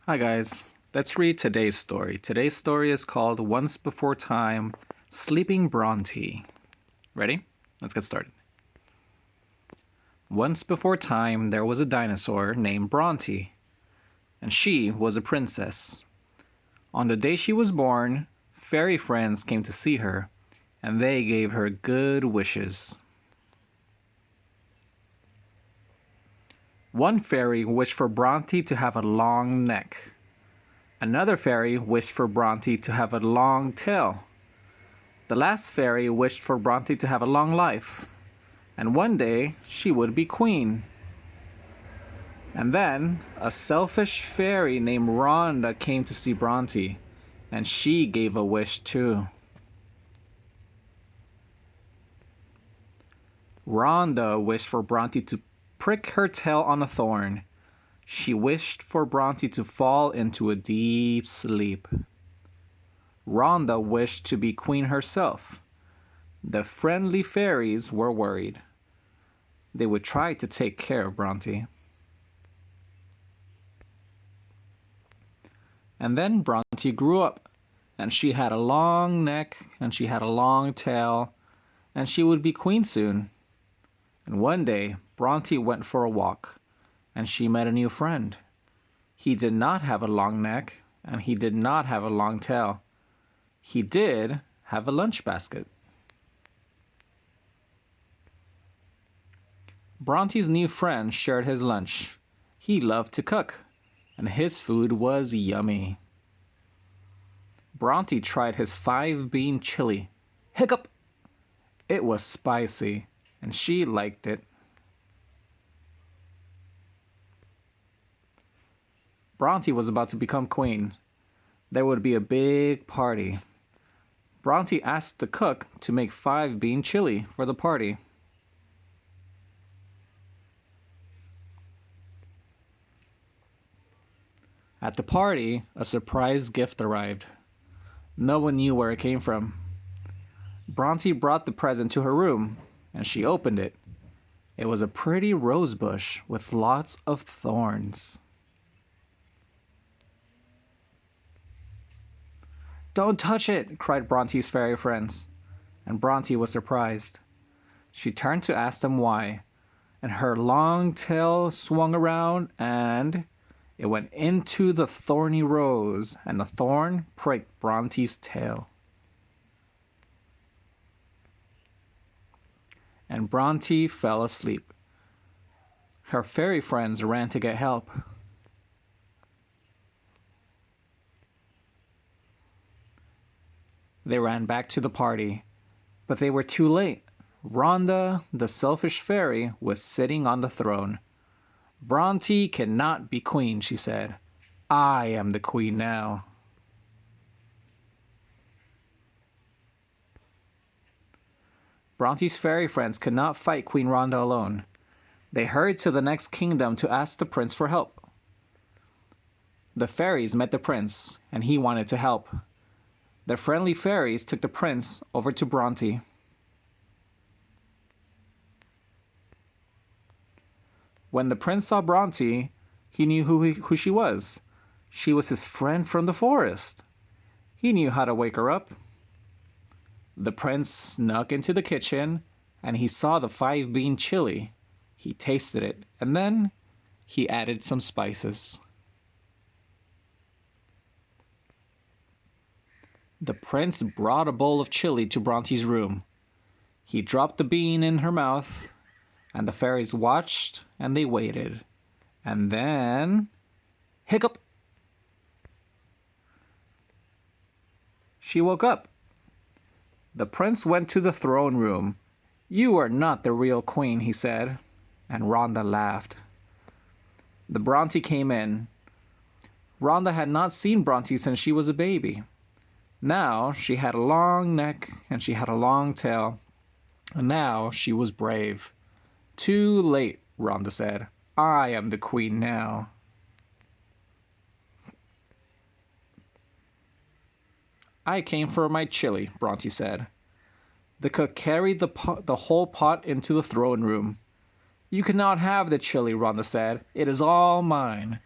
Hi guys, let's read today's story. Today's story is called Once Before Time, Sleeping Bronte. Ready? Let's get started. Once before time, there was a dinosaur named Bronte, and she was a princess. On the day she was born, fairy friends came to see her, and they gave her good wishes. One fairy wished for Bronte to have a long neck. Another fairy wished for Bronte to have a long tail. The last fairy wished for Bronte to have a long life, and one day she would be queen. And then a selfish fairy named Rhonda came to see Bronte, and she gave a wish too. Rhonda wished for Bronte to prick her tail on a thorn. She wished for Bronte to fall into a deep sleep. Rhonda wished to be queen herself. The friendly fairies were worried. They would try to take care of Bronte. And then Bronte grew up, and she had a long neck, and she had a long tail, and she would be queen soon. And one day, Bronte went for a walk, and she met a new friend. He did not have a long neck, and he did not have a long tail. He did have a lunch basket. Bronte's new friend shared his lunch. He loved to cook, and his food was yummy. Bronte tried his 5-bean chili. Hiccup! It was spicy, and she liked it. Bronte was about to become queen. There would be a big party. Bronte asked the cook to make 5-bean chili for the party. At the party, a surprise gift arrived. No one knew where it came from. Bronte brought the present to her room, and she opened it. It was a pretty rose bush with lots of thorns. "Don't touch it!" cried Bronte's fairy friends, and Bronte was surprised. She turned to ask them why, and her long tail swung around and it went into the thorny rose, and the thorn pricked Bronte's tail. And Bronte fell asleep. Her fairy friends ran to get help. They ran back to the party, but they were too late. Rhonda, the selfish fairy, was sitting on the throne. "Bronte cannot be queen," she said. "I am the queen now." Bronte's fairy friends could not fight Queen Rhonda alone. They hurried to the next kingdom to ask the prince for help. The fairies met the prince, and he wanted to help. The friendly fairies took the prince over to Bronte. When the prince saw Bronte, he knew who she was. She was his friend from the forest. He knew how to wake her up. The prince snuck into the kitchen, and he saw the 5-bean chili. He tasted it, and then he added some spices. The prince brought a bowl of chili to Bronte's room. He dropped the bean in her mouth, and the fairies watched and they waited. And then, hiccup! She woke up. The prince went to the throne room. "You are not the real queen," he said, and Rhonda laughed. The Bronte came in. Rhonda had not seen Bronte since she was a baby. Now she had a long neck and she had a long tail, and now she was brave. "Too late," Rhonda said. "I am the queen now." "I came for my chili," Bronte said. The cook carried the whole pot into the throne room. "You cannot have the chili," Rhonda said. "It is all mine."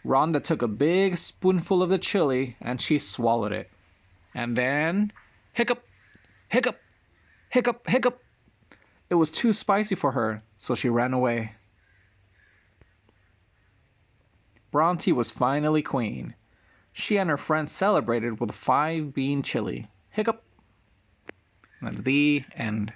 Rhonda took a big spoonful of the chili and she swallowed it. And then, hiccup, hiccup, hiccup, hiccup. It was too spicy for her, so she ran away. Bronty was finally queen. She and her friends celebrated with 5-bean chili. Hiccup. That's the end.